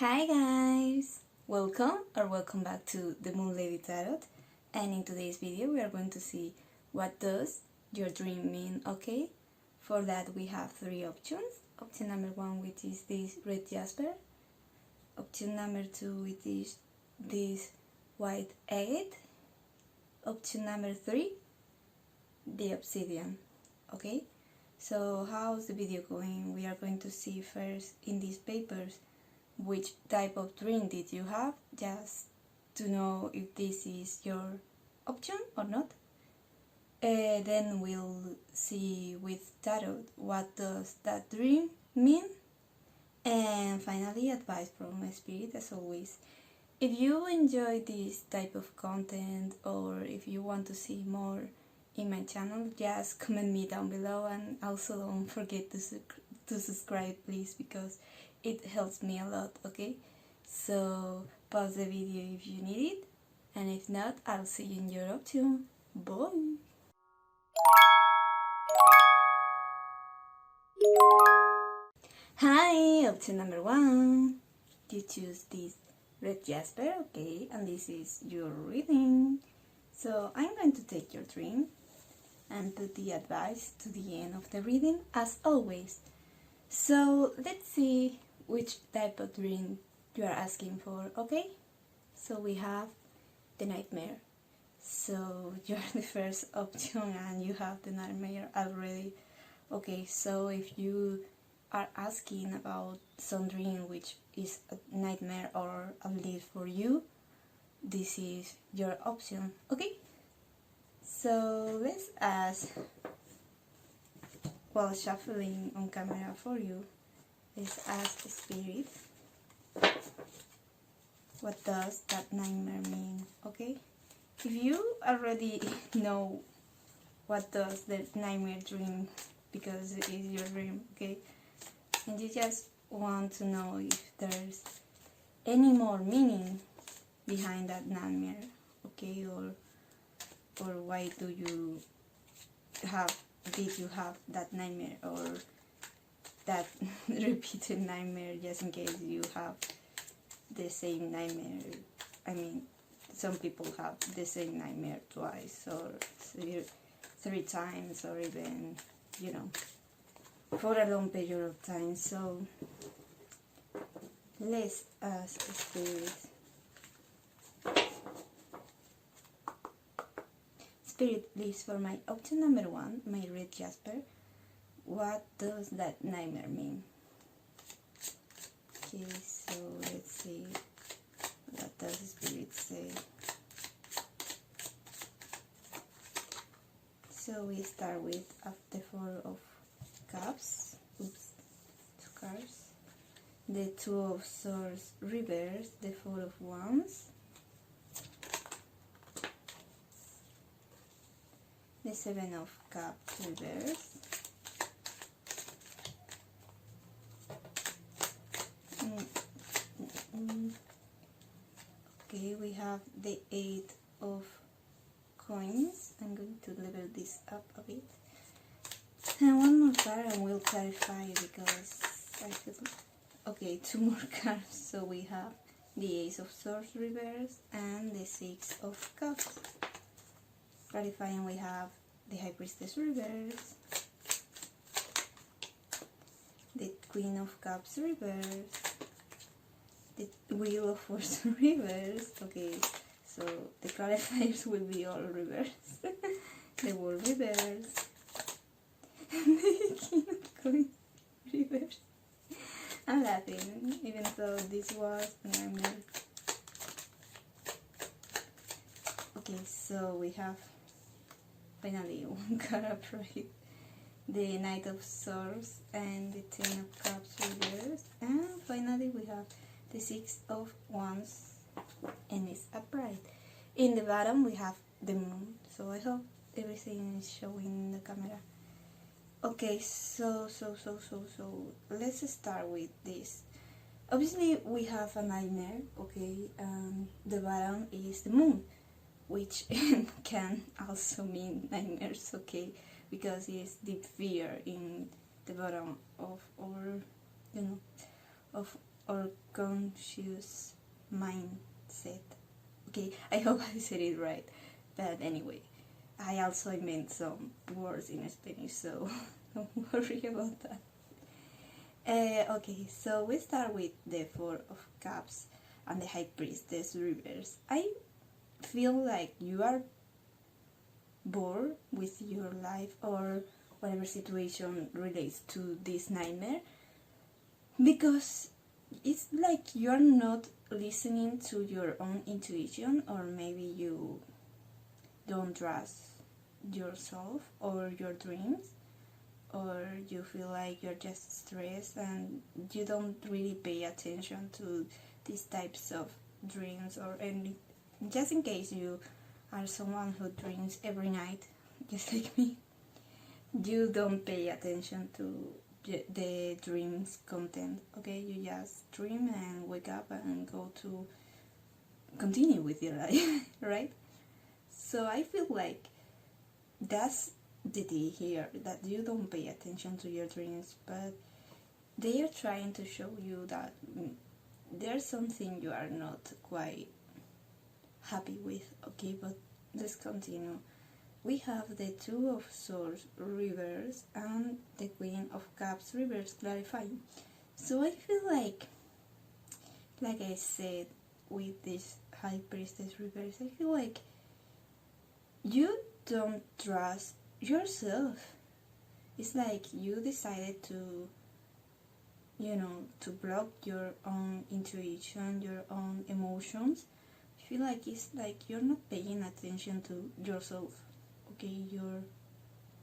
Hi guys! Welcome back to the Moonology Tarot, and in today's video we are going to see what does your dream mean, okay? For that we have three options. Option number 1, which is this red jasper. Option number 2, which is this white agate. Option number 3, the obsidian, okay? So how's the video going? We are going to see first in these papers which type of dream did you have, just to know if this is your option or not. Then we'll see with tarot what does that dream mean, and finally advice from my spirit as always. If you enjoy this type of content or if you want to see more in my channel, just comment me down below, and also don't forget to subscribe please, because it helps me a lot, okay? So pause the video if you need it, and if not, I'll see you in your option. Bye! Hi, option number 1. You choose this red jasper, okay, and this is your reading. So I'm going to take your dream and put the advice to the end of the reading as always. So let's see which type of dream you are asking for, okay? So we have the nightmare. So you're the first option and you have the nightmare already. Okay, so if you are asking about some dream which is a nightmare or at least for you, this is your option, okay? So let's ask, while shuffling on camera for you, let's ask the spirit, what does that nightmare mean, okay? If you already know what does the nightmare dream, because it is your dream, okay, and you just want to know if there's any more meaning behind that nightmare, okay, or why did you have that nightmare, or that repeated nightmare, just in case you have the same nightmare. I mean, some people have the same nightmare twice or three times, or even, you know, for a long period of time. So let's ask spirit. Spirit, please, for my option number 1, my red jasper, what does that nightmare mean? Okay, so let's see, what does the spirit say? So we start with the 4 of cups, 2 cards, the 2 of swords reverse, the 4 of wands, the 7 of cups reverse, okay, we have the 8 of coins. I'm going to level this up a bit, and one more card and we'll clarify, because I feel, okay, 2 more cards. So we have the ace of swords reverse and the 6 of cups. Clarifying, we have the high priestess reverse, the queen of cups reverse, the wheel of fortune reverse. Okay, so the clarifiers will be all reverse. The world reverse, the king of coins reverse. I'm laughing, even though this was an nightmare. Okay, so we have finally one card upright, the Knight of Swords and the 10 of Cups reversed, and finally we have the 6 of Wands and it's upright. In the bottom we have the moon, so I hope everything is showing in the camera. Okay, so let's start with this. Obviously we have a nightmare, okay, and the bottom is the moon, which can also mean nightmares, okay, because it's deep fear in the bottom of our, you know, of our subconscious mindset. Okay, I hope I said it right, but anyway, I also meant some words in Spanish, so don't worry about that. Okay, so we start with the Four of Cups and the High Priestess reverse. I feel like you are bored with your life or whatever situation relates to this nightmare, because it's like you're not listening to your own intuition, or maybe you don't trust yourself or your dreams, or you feel like you're just stressed and you don't really pay attention to these types of dreams, or any, just in case you are someone who dreams every night just like me, you don't pay attention to the dreams content. Okay, you just dream and wake up and go to continue with your life. Right? So I feel like that's the key here, that you don't pay attention to your dreams, but they are trying to show you that there's something you are not quite happy with. Okay, but let's continue. We have the Two of Swords reverse and the Queen of Cups reverse, clarifying. So I feel like I said with this High Priestess reverse, I feel like you don't trust yourself. It's like you decided to, to block your own intuition, your own emotions. I feel like it's like you're not paying attention to yourself, okay, your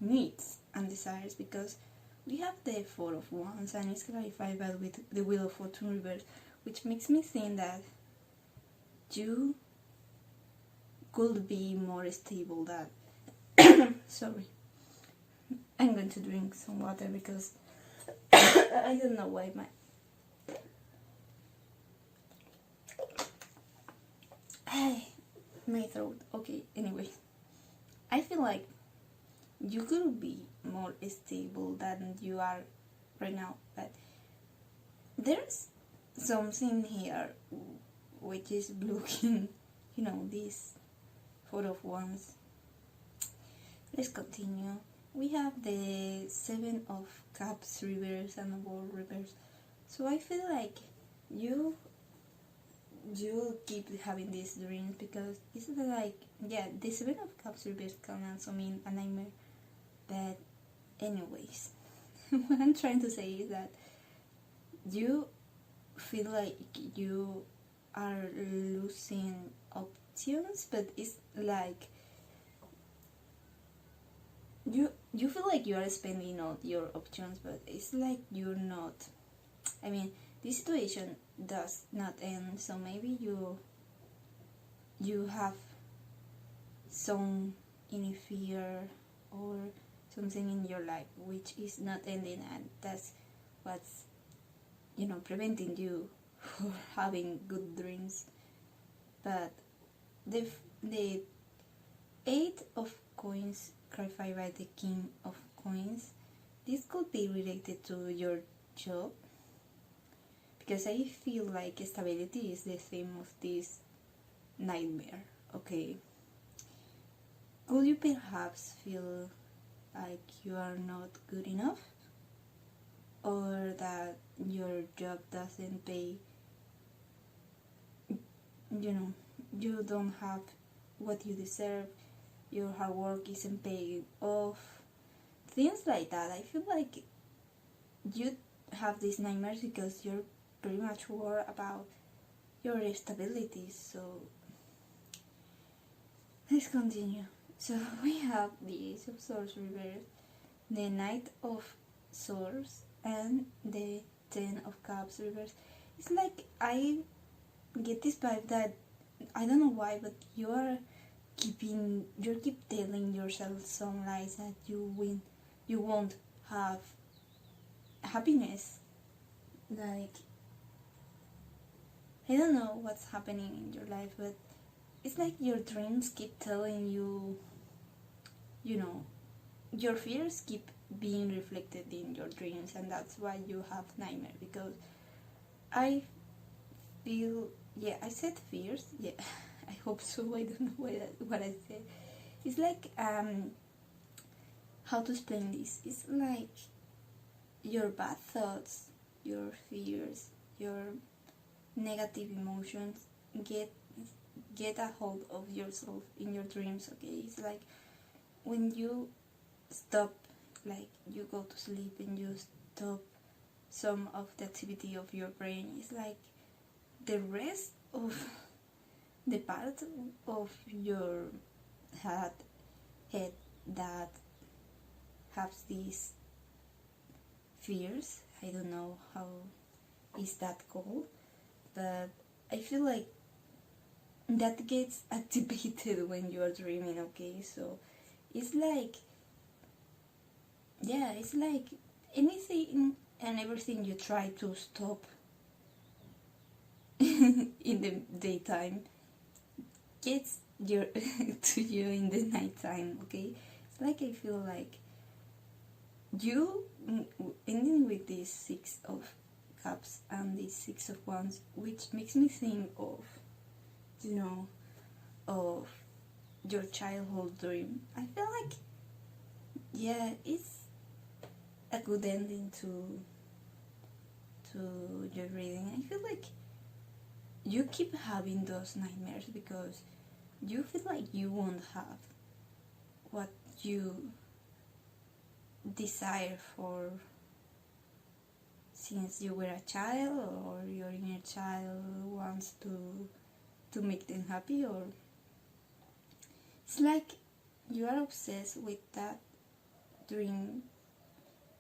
needs and desires, because we have the Four of Wands and it's clarified by with the Wheel of Fortune reverse, which makes me think that you could be more stable than sorry, I'm going to drink some water because I don't know why my throat. Okay, anyway, I feel like you could be more stable than you are right now, but there's something here which is blocking, this Four of Wands. Let's continue. We have the Seven of Cups reverse and the World reverse. So I feel like you keep having these dreams, because it's like, the Seven of Cups reverse can also mean a nightmare. But anyways, what I'm trying to say is that you feel like you are losing options, but it's like you feel like you are spending all your options, but it's like you're not. I mean, this situation does not end, so maybe you have some inner fear or something in your life which is not ending, and that's what's preventing you from having good dreams. But the Eight of Coins clarified by the King of Coins, this could be related to your job, because I feel like stability is the theme of this nightmare. Okay, could you perhaps feel like you are not good enough, or that your job doesn't pay, you don't have what you deserve, your hard work isn't paying off, things like that? I feel like you have these nightmares because you're pretty much worried about your stability. So let's continue. So we have the Ace of Swords reverse, the Knight of Swords, and the Ten of Cups reverse. It's like I get this vibe that, I don't know why, but you keep telling yourself some lies that you won't have happiness. Like, I don't know what's happening in your life, but it's like your dreams keep telling you, your fears keep being reflected in your dreams, and that's why you have nightmare. Because I feel, yeah, I said fears, yeah, I hope so, I don't know what I said. It's like, how to explain this? It's like your bad thoughts, your fears, your negative emotions get a hold of yourself in your dreams, okay? It's like when you stop, like you go to sleep and you stop some of the activity of your brain, it's like the rest of the part of your head that has these fears, I don't know how is that called, but I feel like that gets activated when you are dreaming, okay? So it's like, yeah, it's like anything and everything you try to stop in the daytime gets your to you in the nighttime, okay? It's like I feel like you ending with this 6 of cups and this 6 of wands, which makes me think of, you know, of your childhood dream. I feel like, yeah, it's a good ending to your reading. I feel like you keep having those nightmares because you feel like you won't have what you desire for since you were a child, or your inner child wants to make them happy, or it's like you are obsessed with that dream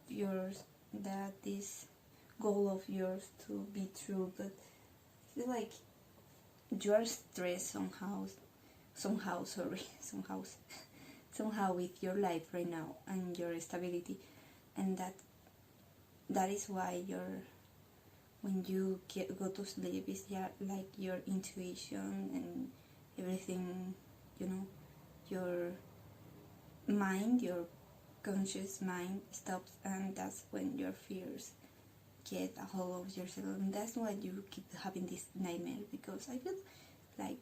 yours, that this goal of yours to be true, but I feel like you are stressed somehow with your life right now and your stability, and that is why when you go to sleep, it's like your intuition and everything, you know, your mind, your conscious mind stops, and that's when your fears get a hold of yourself, and that's why you keep having this nightmare, because I feel like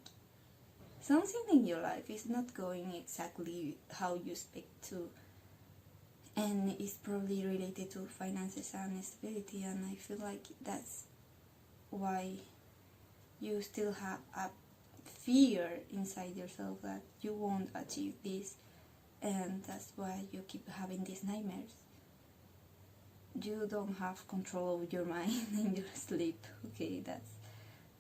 something in your life is not going exactly how you expect to, and it's probably related to finances and stability, and I feel like that's why you still have a fear inside yourself that you won't achieve this, and that's why you keep having these nightmares. You don't have control of your mind in your sleep, okay? That's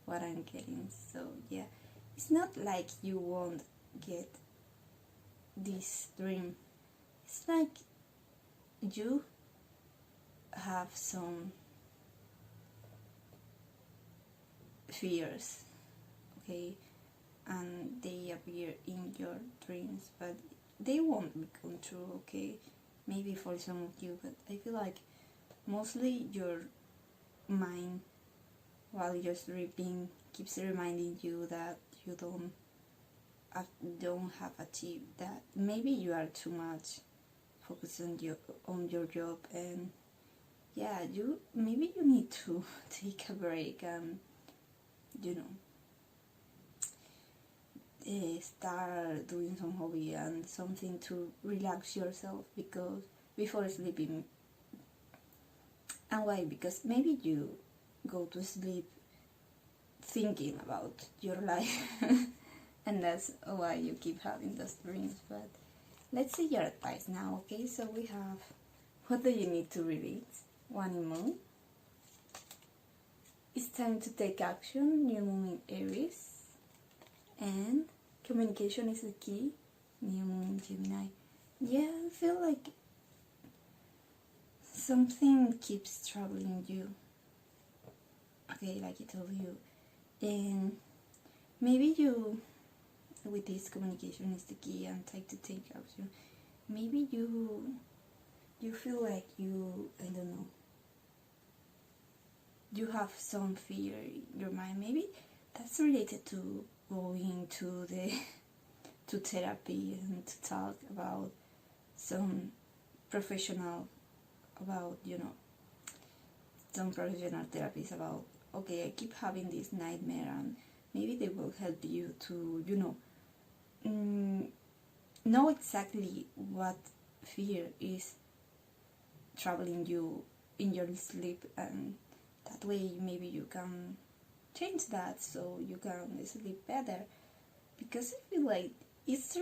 what I'm getting. So yeah, it's not like you won't get this dream, it's like you have some fears, okay, and they appear in your dreams, but they won't become true, okay? Maybe for some of you, but I feel like mostly your mind, while you're sleeping, keeps reminding you that you don't have achieved that. Maybe you are too much focused on your job, and yeah, maybe you need to take a break and, you know, start doing some hobby and something to relax yourself because before sleeping. And why? Because maybe you go to sleep thinking about your life and that's why you keep having those dreams. But let's see your advice now, okay? So we have, what do you need to relate? One in Moon. It's time to take action, new moon in Aries. And communication is the key, new moon in Gemini. Yeah, I feel like something keeps troubling you, okay, like I told you, and maybe you, with this communication is the key and type to take action, maybe you feel like I don't know, you have some fear in your mind. Maybe that's related to going to therapy and to talk about some professional, about, you know, some professional therapies about okay, I keep having this nightmare, and maybe they will help you to, you know exactly what fear is troubling you in your sleep, and that way maybe you can change that so you can sleep better. Because I feel like it's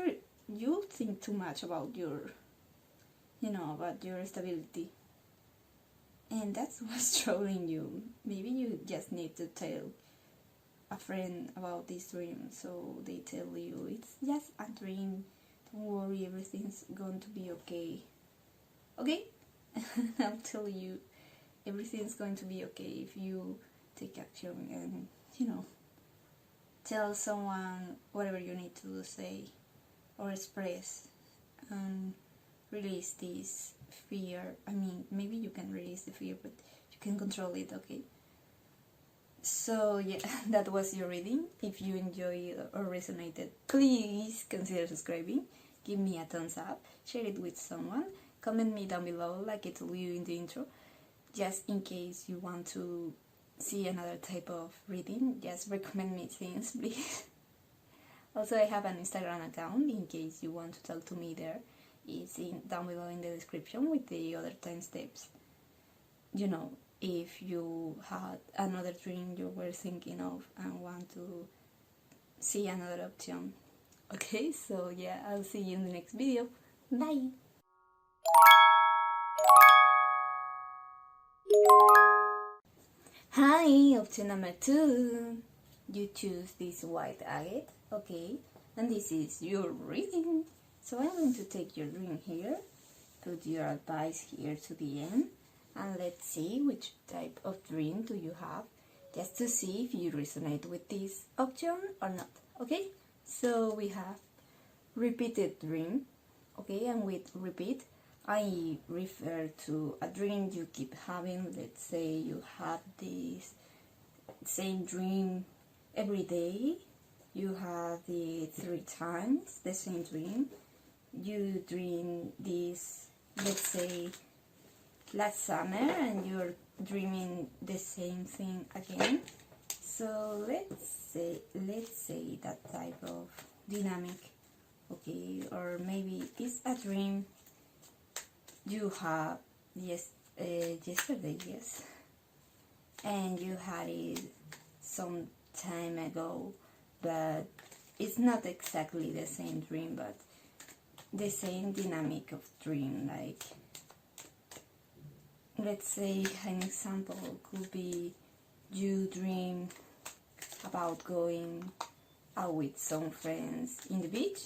you think too much about your, about your stability, and that's what's troubling you. Maybe you just need to tell a friend about this dream, so they tell you it's just a dream, don't worry, everything's going to be okay. Okay? I'll tell you, everything's going to be okay if you take action and, tell someone whatever you need to say or express, and release this fear. I mean, maybe you can release the fear, but you can control it, okay? So yeah, that was your reading. If you enjoyed or resonated, please consider subscribing, give me a thumbs up, share it with someone, comment me down below like I told you in the intro, just in case you want to see another type of reading. Just recommend me things, please. Also, I have an Instagram account in case you want to talk to me there. It's down below in the description with the other 10 steps. If you had another dream you were thinking of and want to see another option. Okay, so yeah, I'll see you in the next video. Bye! Hi, option number 2. You choose this white agate, okay, and this is your reading. So I'm going to take your dream here, put your advice here to the end, and let's see which type of dream do you have, just to see if you resonate with this option or not, okay? So we have repeated dream, okay, and with repeat, I refer to a dream you keep having. Let's say you have this same dream every day, you have the 3 times the same dream, you dream this, let's say, last summer, and you're dreaming the same thing again. So let's say that type of dynamic, okay? Or maybe it's a dream you have yesterday, yes, and you had it some time ago, but it's not exactly the same dream, but the same dynamic of dream. Like, let's say an example could be you dream about going out with some friends in the beach,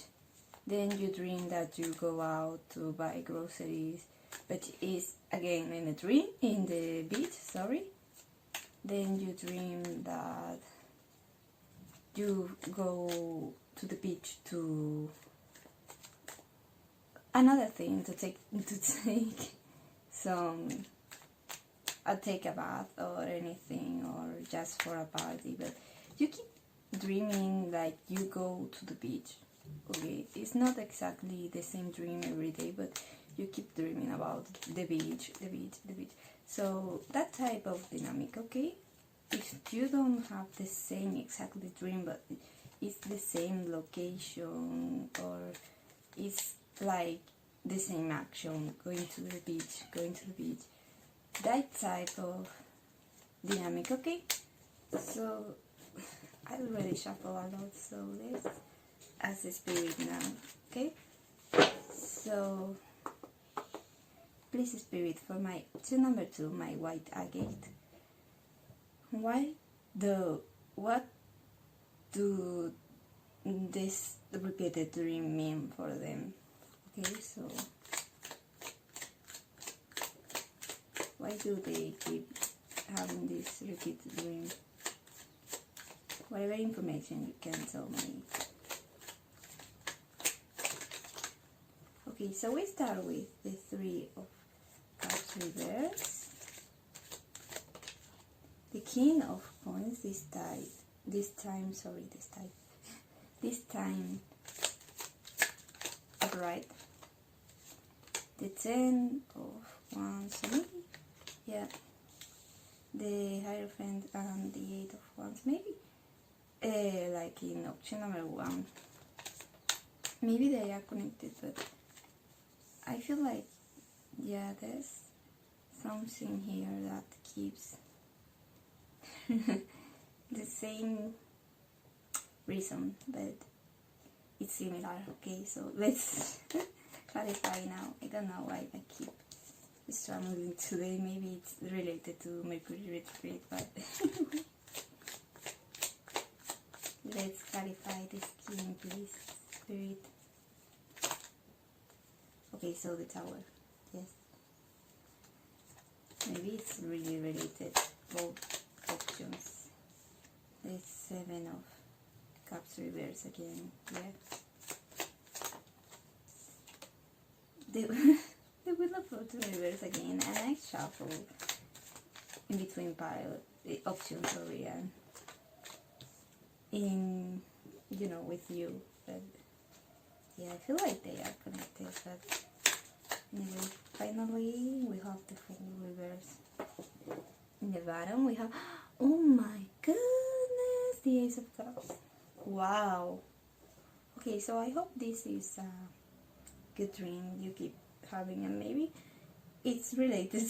then you dream that you go out to buy groceries, but it's again in a dream, in the beach, sorry. Then you dream that you go to the beach to another thing, to take take a bath or anything, or just for a party, but you keep dreaming like you go to the beach. Okay, it's not exactly the same dream every day, but you keep dreaming about the beach. So that type of dynamic, okay? If you don't have the same exactly dream, but it's the same location, or it's like the same action, going to the beach, that type of dynamic, okay? So I already shuffle a lot, so let's ask the spirit now, okay? So please, spirit, for my number 2, my white agate, what do this repeated dream mean for them? Okay, so why do they keep having this repeated dream? Whatever information you can tell me. Okay, so we start with the 3 of Cups reverse, the King of Coins this time upright, the 10 of Wands, yeah, the Hierophant and the Eight of Wands, maybe like in option number 1, maybe they are connected, but I feel like, yeah, there's something here that keeps the same reason, but it's similar. Okay, so let's clarify now. I don't know why I keep struggling today. Maybe it's related to Mercury retrograde, but let's clarify the skin, please, Spirit. Okay, so the Tower, yes. Maybe it's really related, both options. The Seven of Cups reverse again, yeah. The Wheel of Fortune reverse again, and I shuffle in between options, sorry, and in, you know, with you, but yeah, I feel like they are connected, but anyway, finally we have the Fool reverse. In the bottom we have, oh my goodness, the Ace of Cups. Wow. Okay, so I hope this is a good dream you keep having, and maybe it's related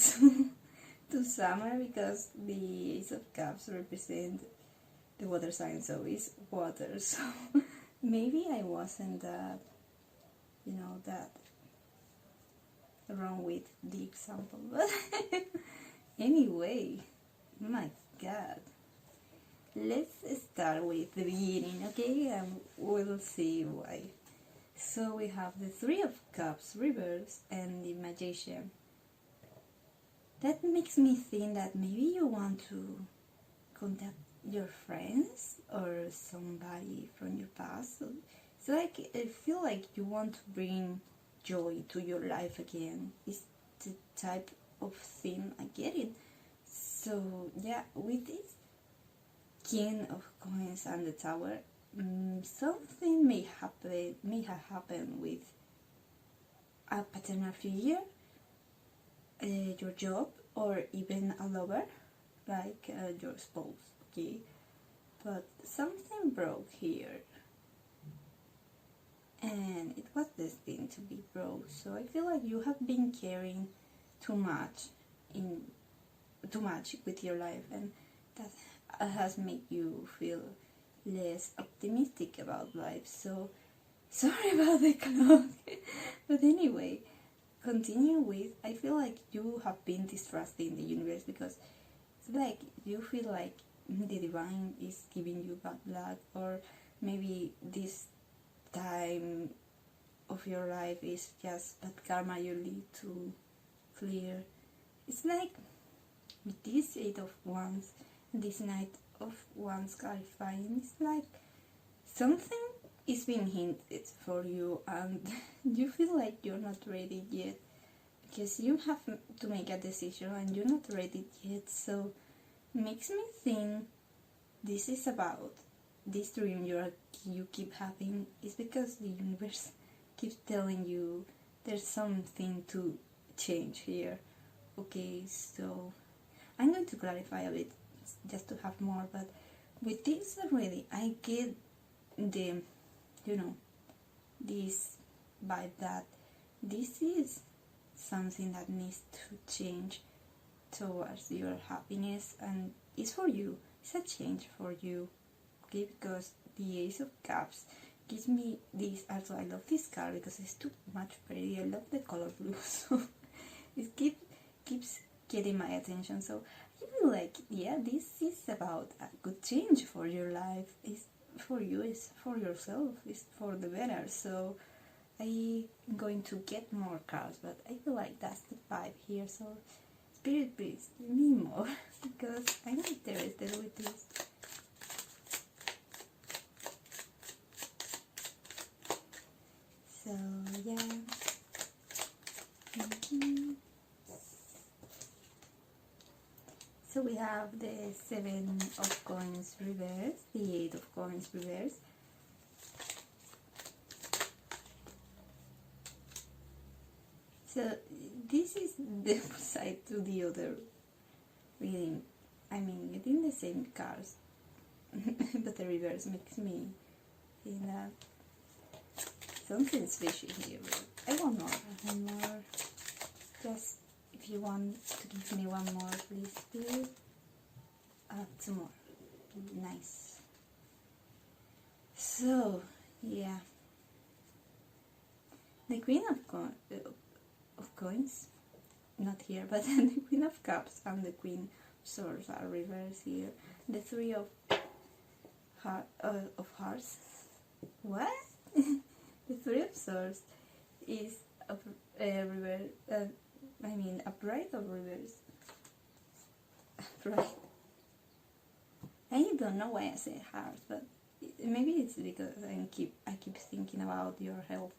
to summer, because the Ace of Cups represent the water sign, so it's water, so maybe I wasn't that, you know, that wrong with the example, but anyway, my god, let's start with the beginning, okay, and we'll see why. So we have the Three of Cups reverse and the Magician. That makes me think that maybe you want to contact your friends or somebody from your past. So it's like, I feel like you want to bring joy to your life again. It's the type of thing, I get it. So yeah, with this King of Coins and the Tower, something may have happened with a paternal figure, your job, or even a lover, like your spouse, okay? But something broke here, and it was destined to be broke. So I feel like you have been caring too much with your life, and that has made you feel less optimistic about life. So sorry about the clock. But anyway, continue with, I feel like you have been distrusting the universe, because it's like you feel like the divine is giving you bad luck, or maybe this time of your life is just bad karma you need to clear. It's like with this Eight of Wands and this Knight of Wands clarifying, it's like something is being hinted for you, and you feel like you're not ready yet, because you have to make a decision and you're not ready yet. So makes me think this is about this dream you keep having is because the universe keeps telling you there's something to change here. Okay, so I'm going to clarify a bit just to have more, but with this already I get the, you know, this vibe that this is something that needs to change towards your happiness, and it's for you, it's a change for you, okay? Because the Ace of Cups gives me this. Also, I love this card because it's too much pretty. I love the color blue, so it keeps getting my attention. So I feel like, yeah, this is about a good change for your life. It's for you, it's for yourself, it's for the better. So I'm going to get more cards, but I feel like that's the vibe here. So Spirit, please give me more because I'm interested with this. So yeah. So we have the Seven of Coins reverse, the Eight of Coins reverse. So this is the side to the other reading. I mean, getting the same cards, but the reverse makes me think that something's fishy here. I want more. I want more. Just if you want to give me one more, please do. Two more. Nice. So yeah, the Queen of Coins, not here, but the Queen of Cups and the Queen of Swords are reversed here. The Three of Hearts. What? The Three of Swords is reverse. I mean, upright or reverse? Upright. I don't know why I say heart, but maybe it's because I keep thinking about your health,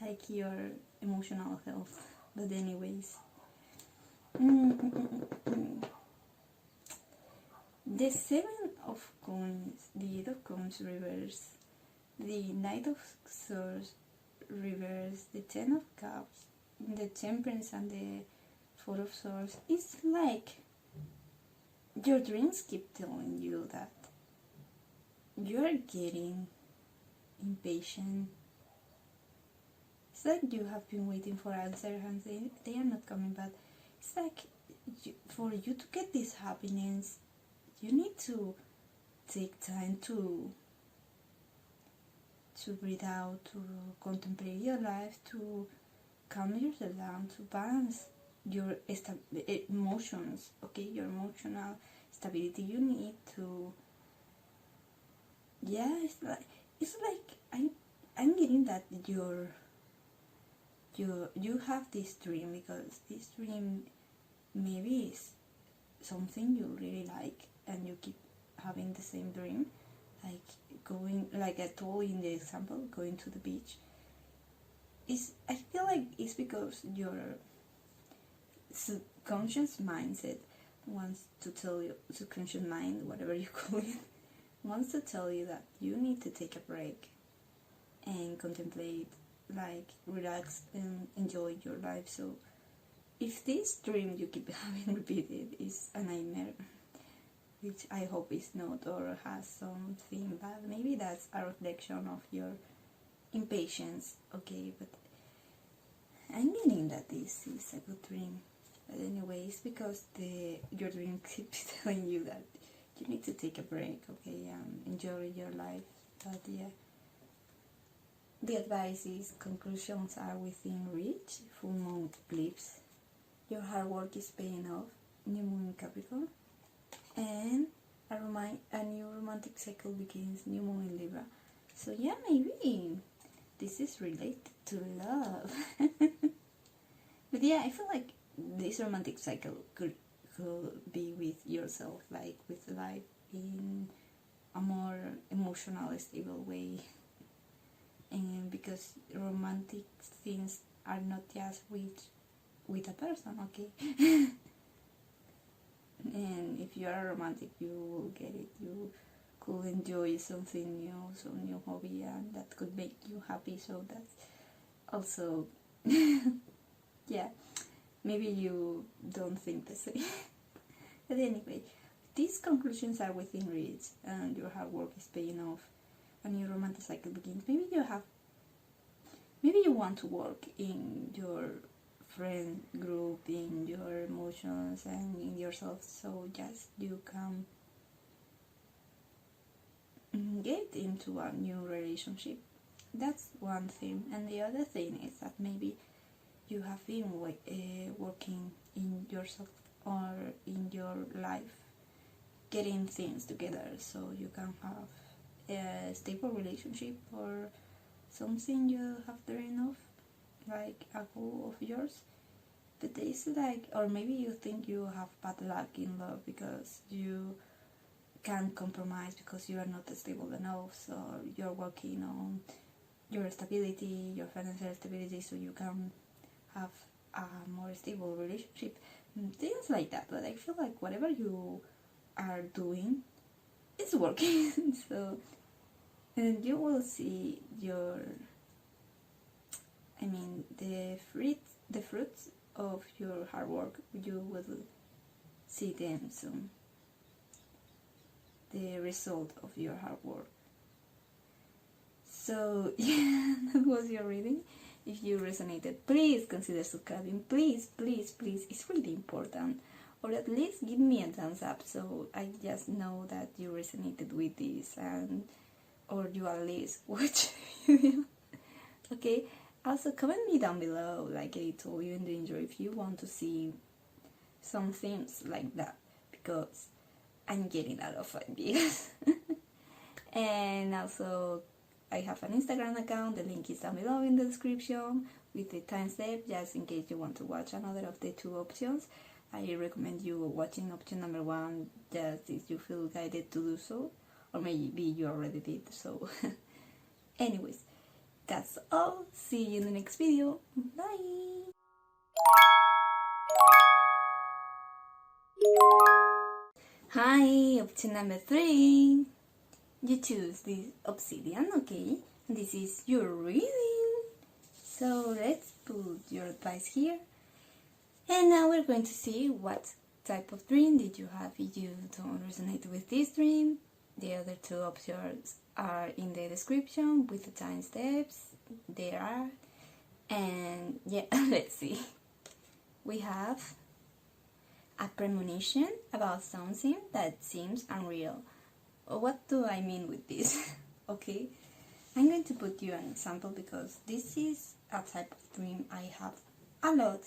like your emotional health. But anyways, the Seven of Coins, the Eight of Coins reverse, the Knight of Swords reverse, the Ten of Cups, the Temperance, and the Four of Swords. It's like your dreams keep telling you that you're getting impatient. It's like you have been waiting for answers and they are not coming, but it's like for you to get this happiness, you need to take time to breathe out, to contemplate your life, to calm yourself down, to balance your emotions, okay, your emotional stability. You need to, yeah, it's like I'm getting that you have this dream, because this dream maybe is something you really like and you keep having the same dream, like going, like I told in the example, going to the beach. I feel like it's because your subconscious mindset wants to tell you, subconscious mind, whatever you call it, wants to tell you that you need to take a break and contemplate, like relax and enjoy your life. So if this dream you keep having repeated is a nightmare, which I hope is not, or has something bad, maybe that's a reflection of your impatience, okay, but I'm getting that this is a good dream. But anyways, because your dream keeps telling you that you need to take a break, okay, enjoy your life. But yeah, the advice is conclusions are within reach, full moon eclipse, your hard work is paying off, new moon in Capricorn, and a new romantic cycle begins, new moon in Libra. So yeah, maybe this is related to love. But yeah, I feel like this romantic cycle could be with yourself, like with life in a more emotional, stable way. And because romantic things are not just with a person, okay? And if you are romantic, you will get it. You could enjoy something new, some new hobby, and that could make you happy. So that's also, yeah, maybe you don't think the same. But anyway, these conclusions are within reach, and your hard work is paying off, and your romantic cycle begins. Maybe you want to work in your friend group, in your emotions, and in yourself, so just you can get into a new relationship. That's one thing. And the other thing is that maybe you have been working in yourself or in your life, getting things together so you can have a stable relationship or something you have dreamed of, like a goal of yours. But it's like, or maybe you think you have bad luck in love because you can't compromise because you are not stable enough, so you're working on your stability, your financial stability, so you can have a more stable relationship, things like that. But I feel like whatever you are doing, it's working. So, and you will see the fruits of your hard work. You will see them soon. The result of your hard work. So yeah, that was your reading. If you resonated, please consider subscribing. Please, please, please. It's really important. Or at least give me a thumbs up so I just know that you resonated with this, and or you at least watch the video. Okay? Also, comment me down below, like I told you in the intro, if you want to see some things like that, because I'm getting a lot of ideas. And also, I have an Instagram account, the link is down below in the description, with the timestamp, just in case you want to watch another of the 2 options. I recommend you watching option number 1, just if you feel guided to do so, or maybe you already did so. Anyways, that's all. See you in the next video. Bye! Hi, option number 3. You choose this Obsidian, okay? This is your reading. So let's put your advice here. And now we're going to see what type of dream did you have. If you don't resonate with this dream, the other 2 options are in the description with the time steps. There are. And yeah, let's see. We have a premonition about something that seems unreal. What do I mean with this? Okay, I'm going to put you an example because this is a type of dream I have a lot,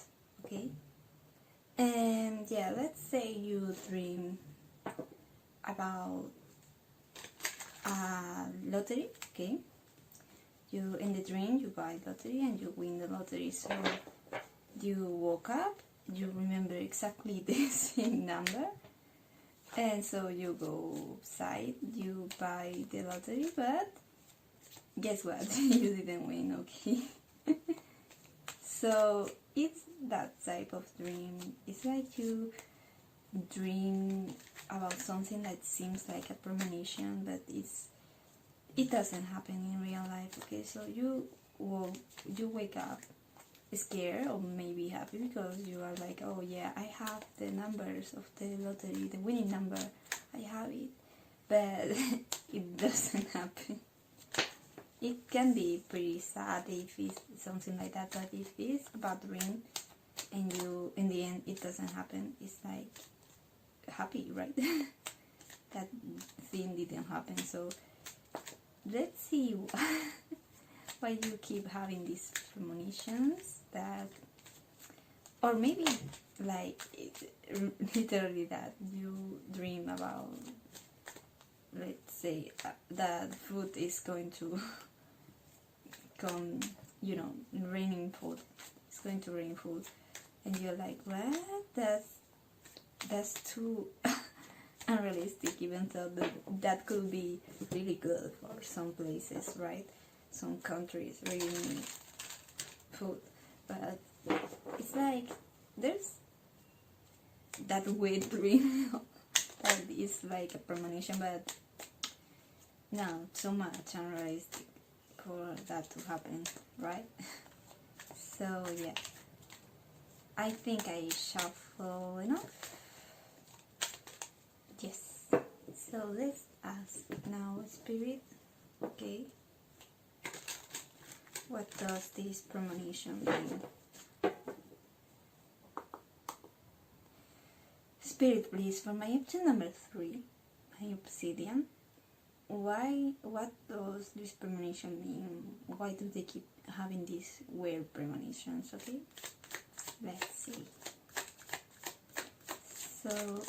okay? And yeah, let's say you dream about a lottery, okay? You, in the dream, you buy lottery and you win the lottery, so you woke up, you remember exactly the same number, and so you go outside, you buy the lottery, but guess what? You didn't win, okay? So it's that type of dream. It's like you dream about something that seems like a premonition, but it doesn't happen in real life, okay? So you wake up scared or maybe happy because you are like, oh yeah, I have the numbers of the lottery, the winning number, I have it, but it doesn't happen. It can be pretty sad if it's something like that, but if it's a bad dream and you, in the end, it doesn't happen, it's like happy, right? That thing didn't happen. So let's see why you keep having these premonitions that, or maybe like literally that you dream about, let's say that food is going to come, you know, raining food, it's going to rain food, and you're like, what? That's too unrealistic, even though that could be really good for some places, right? Some countries really need food, but it's like there's that weird dream that is like a premonition, but no, too much unrealistic for that to happen, right? So yeah, I think I shuffle enough. Yes, so let's ask now, Spirit, okay, what does this premonition mean? Spirit, please, for my option number 3, my Obsidian, what does this premonition mean? Why do they keep having these weird premonitions, okay? Let's see. So,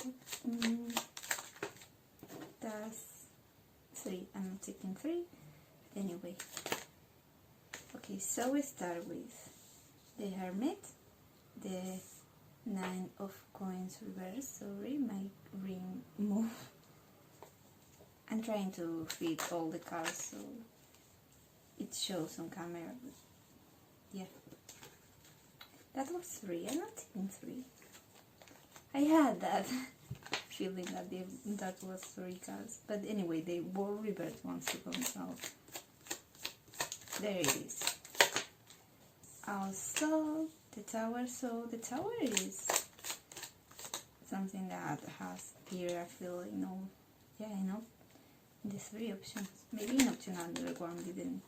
that's 3. I'm not taking 3, but anyway. Okay, so we start with the Hermit, the 9 of coins reverse. Sorry, my ring moved. I'm trying to fit all the cards so it shows on camera. Yeah, that was 3. I'm not taking 3. I had that feeling that that was 3 cards, but anyway, they were reversed once to come out. There it is. Also, the Tower. So the Tower is something that has here, I feel, you know, yeah, I know, the 3 options. Maybe in option under one didn't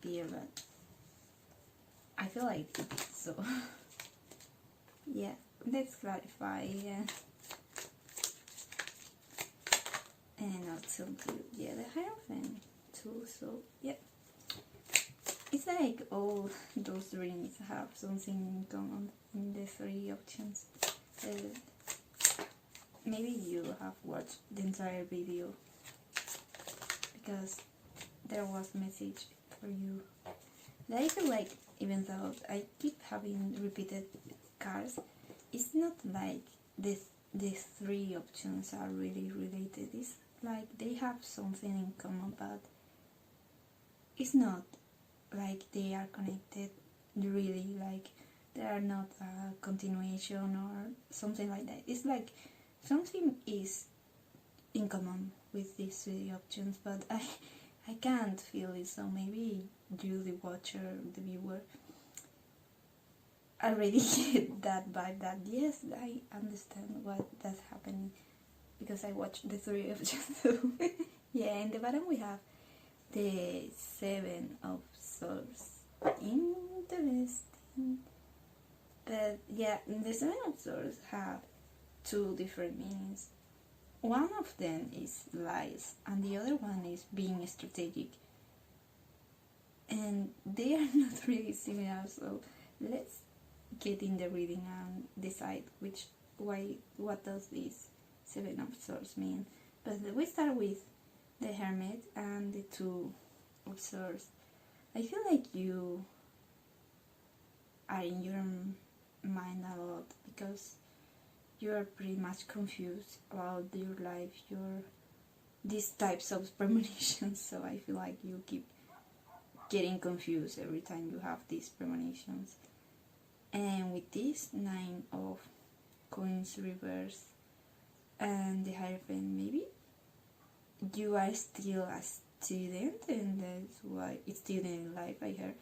appear, but I feel like it did, so yeah, let's clarify. And also yeah, the Hierophant too, so yeah. It's like all those dreams have something in common in the 3 options. Maybe you have watched the entire video because there was a message for you. That I feel like, even though I keep having repeated cards, it's not like the 3 options are really related. It's like they have something in common, but it's not like they are connected really, like they are not a continuation or something like that. It's like something is in common with these 3 options, but I can't feel it, so maybe you, the watcher, the viewer, already get that vibe that yes, I understand what that's happening because I watched the 3 options. So yeah, in the bottom we have the 7 of Swords. Interesting. But yeah, the 7 of Swords have 2 different meanings. One of them is lies, and the other one is being strategic. And they are not really similar, so let's get in the reading and decide what does this 7 of Swords mean. But we start with the Hermit and the 2 of Swords. I feel like you are in your mind a lot because you are pretty much confused about your life, these types of premonitions. So I feel like you keep getting confused every time you have these premonitions. And with this 9 of Coins reverse and the Hierophant, maybe you are still a student, and that's why it's student in life, I heard.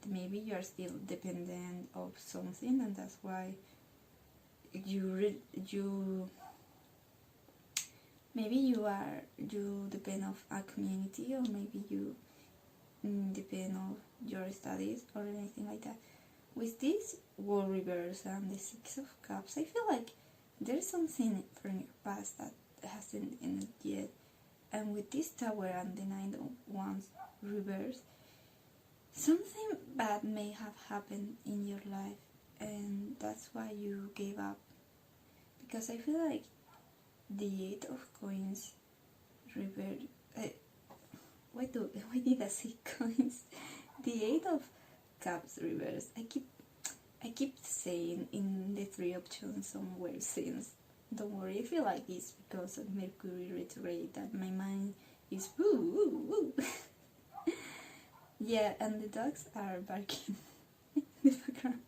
But maybe you are still dependent of something, and that's why maybe you depend of a community, or maybe you depend on your studies or anything like that. With this World reverse and the 6 of Cups, I feel like there's something from your past that hasn't ended yet. And with this Tower and the 9 of Wands reverse, something bad may have happened in your life, and that's why you gave up. Because I feel like the 8 of Coins reverse. Why did I say coins? The 8 of Cups reverse. I keep saying in the 3 options somewhere since. Don't worry, I feel like it's because of Mercury retrograde that my mind is woo woo woo. Yeah, and the dogs are barking in the background.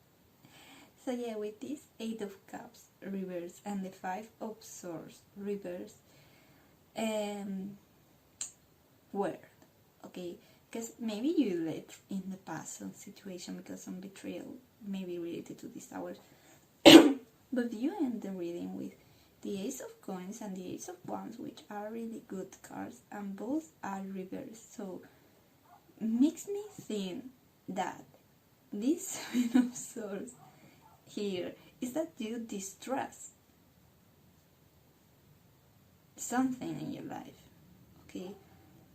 So yeah, with this 8 of Cups reverse and the 5 of Swords reverse, word, okay, because maybe you let in the past some situation because some betrayal may be related to these towers. But you end the reading with the Ace of Coins and the Ace of Wands, which are really good cards, and both are reversed. So makes me think that this 7 of Swords here is that you distrust something in your life, okay?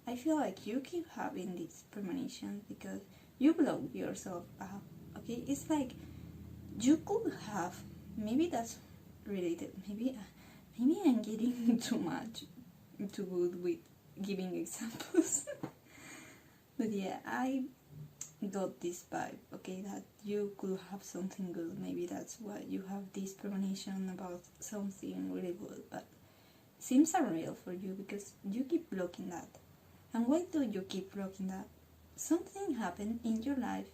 I feel like you keep having these premonitions because you block yourself up, okay? It's like you could have, maybe that's related, maybe I'm getting too good with giving examples. But yeah, I got this vibe, okay, that you could have something good. Maybe that's why you have this premonition about something really good, but seems unreal for you because you keep blocking that. And why do you keep blocking that? Something happened in your life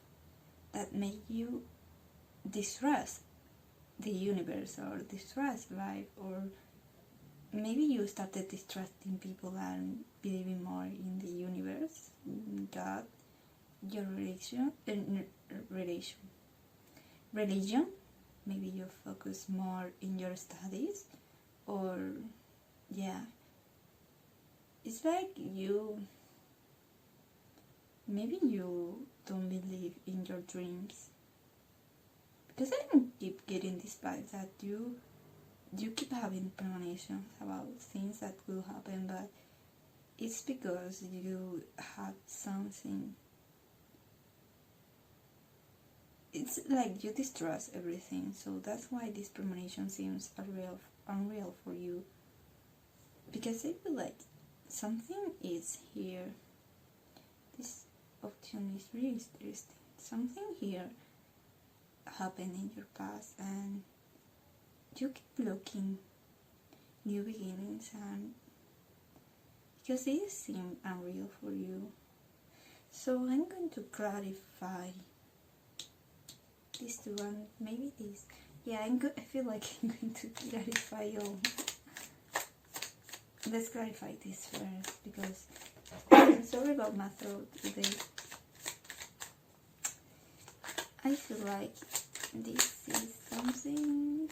that made you distrust the universe or distrust life, or maybe you started distrusting people and believing more in the universe, God, your religion, maybe you focus more in your studies, or yeah, it's like maybe you don't believe in your dreams, because I don't keep getting this vibe that you keep having premonitions about things that will happen, but it's because you have something. It's like you distrust everything, so that's why this premonition seems unreal for you, because I feel like something is here. This option is really interesting. Something here happened in your past, and you keep looking new beginnings, and because these seem unreal for you. So I'm going to clarify this two, and maybe this. Yeah, I feel like I'm going to clarify all. Let's clarify this first, because I'm sorry about my throat today. I feel like this is something.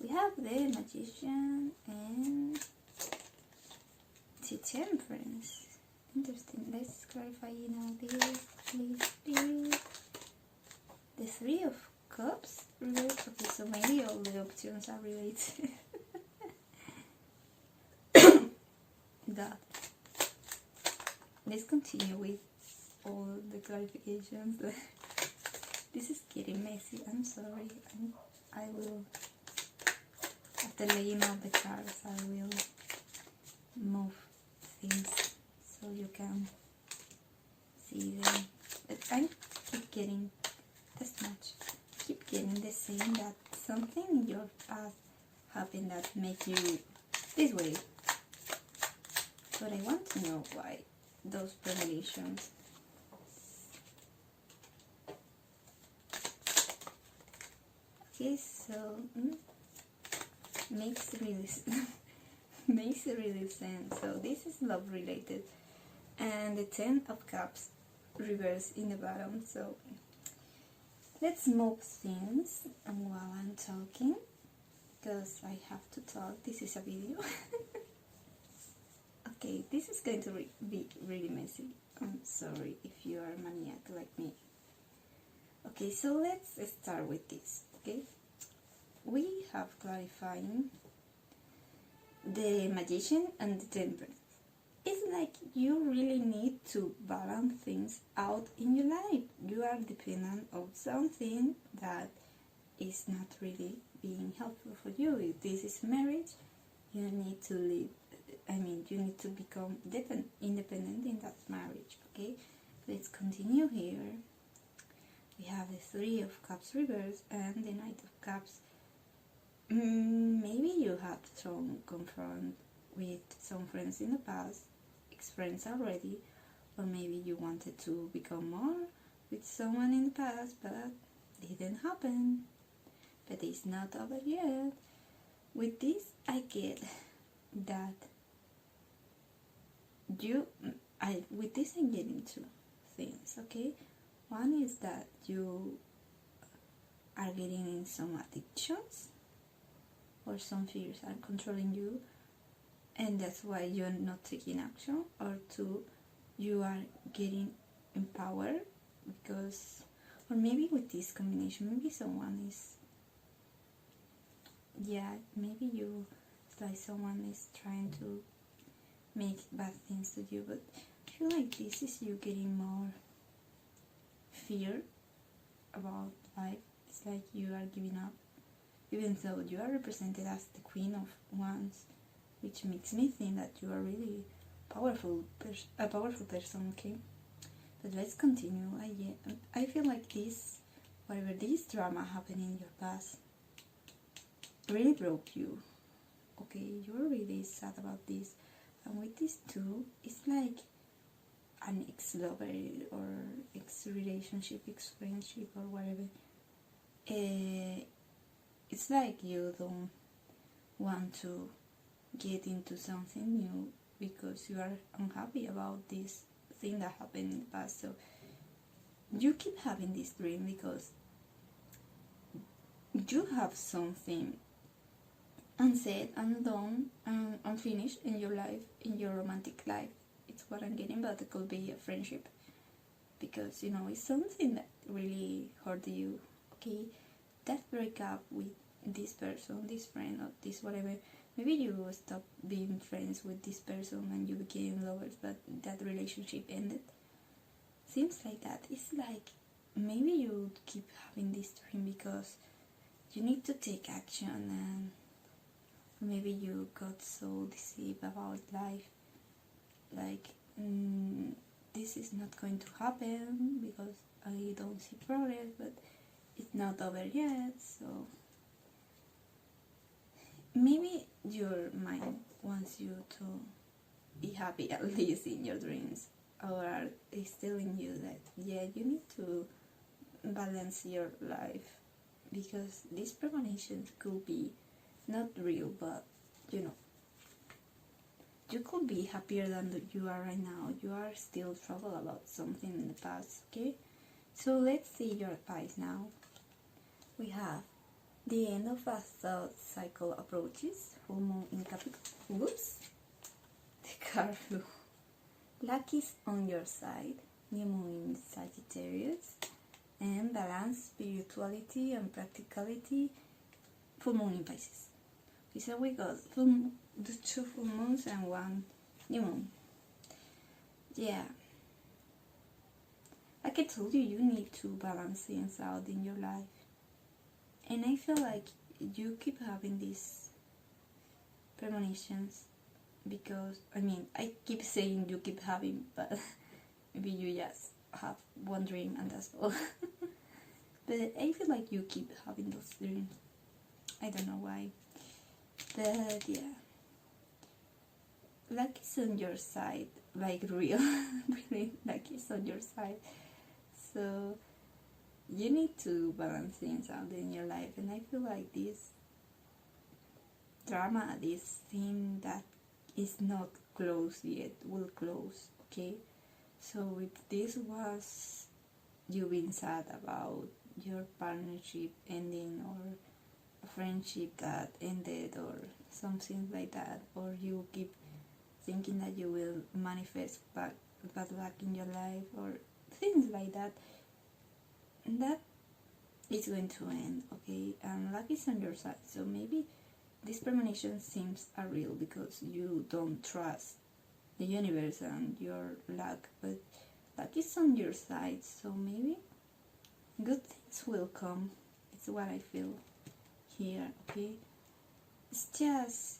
We have the Magician and the Temperance. Interesting. Let's clarify now this, please. The Three of Cups related. Okay, so maybe all the options are related. God. Let's continue with all the clarifications. This is getting messy. I'm sorry. I will, after laying out the cards, I will move things so you can see them. But I keep getting this much. Keep getting the same, that something in your past happened that make you this way. But I want to know why those premonitions. Okay, so makes really sense. So this is love related, and the 10 of Cups reversed in the bottom. So let's move things while I'm talking, because I have to talk. This is a video. Okay, this is going to be really messy. I'm sorry if you are a maniac like me. Okay, so let's start with this. Okay, we have clarifying the Magician and the Temperance. It's like you really need to balance things out in your life. You are dependent on something that is not really being helpful for you. If this is marriage, you need to live. You need to become independent in that marriage. Okay, let's continue here. We have the Three of Cups reversed and the Knight of Cups. Maybe you had some confront with some friends in the past, ex-friends already, or maybe you wanted to become more with someone in the past, but it didn't happen. But it's not over yet. With this, I get that with this I'm getting two things, okay? One is that you are getting in some addictions, or some fears are controlling you, and that's why you're not taking action. Or two, you are getting empowered because, or maybe with this combination, maybe someone is, maybe you, it's like someone is trying to make bad things to you, but I feel like this is you getting more fear about life. It's like you are giving up, even though you are represented as the Queen of Wands, which makes me think that you are really a powerful person, okay? But let's continue. I feel like this, whatever this drama happened in your past, really broke you, okay? You're really sad about this. And with these two, it's like an ex-lover or ex-relationship, ex-friendship, or whatever. It's like you don't want to get into something new because you are unhappy about this thing that happened in the past. So you keep having this dream because you have something unsaid, undone, and unfinished in your life, in your romantic life. It's what I'm getting, but it could be a friendship, because you know it's something that really hurt you. Okay, that breakup with this person, this friend, or this whatever. Maybe you stopped being friends with this person and you became lovers, but that relationship ended. Seems like that. It's like maybe you keep having this dream because you need to take action, and maybe you got so deceived about life, like this is not going to happen because I don't see progress, but it's not over yet. So maybe your mind wants you to be happy, at least in your dreams, or is telling you that yeah, you need to balance your life, because these premonitions could be not real, but you know, you could be happier than you are right now. You are still troubled about something in the past. Okay, so let's see your advice now. We have the end of a thought cycle approaches, full moon in Capricorn, whoops, the card flew, luck is on your side, new moon in Sagittarius, and balance, spirituality and practicality, full moon in Pisces. Okay, so we got the 2 full moons and 1 new moon. Yeah, like I told you, you need to balance things out in your life. And I feel like you keep having these premonitions because, I mean, I keep saying you keep having, but maybe you just have one dream and that's all. But I feel like you keep having those dreams. I don't know why. But yeah. Luck is on your side, like real. Really, luck is on your side. So you need to balance things out in your life, and I feel like this drama, this thing that is not closed yet, will close. Okay, so if this was you being sad about your partnership ending, or a friendship that ended, or something like that, or you keep thinking that you will manifest bad luck in your life, or things like that, that is going to end. Okay, and luck is on your side. So maybe this premonition seems unreal because you don't trust the universe and your luck, but luck is on your side, so maybe good things will come. It's what I feel here. Okay, it's just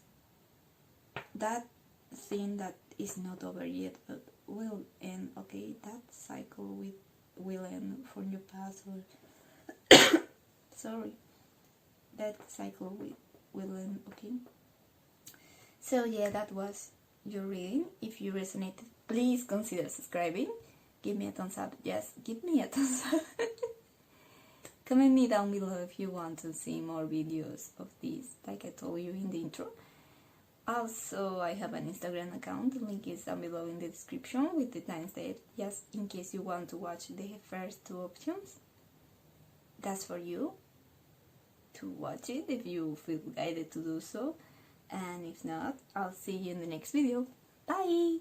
that thing that is not over yet, but will end. Okay, that cycle will end from your past, or sorry, that cycle will end. Okay, so yeah, that was your reading. If you resonated, please consider subscribing. Give me a thumbs up. Yes, give me a thumbs up. Comment me down below if you want to see more videos of this, like I told you in the intro. Also, I have an Instagram account, the link is down below in the description with the timestamp, just in case you want to watch the first 2 options. That's for you to watch it if you feel guided to do so, and if not, I'll see you in the next video. Bye!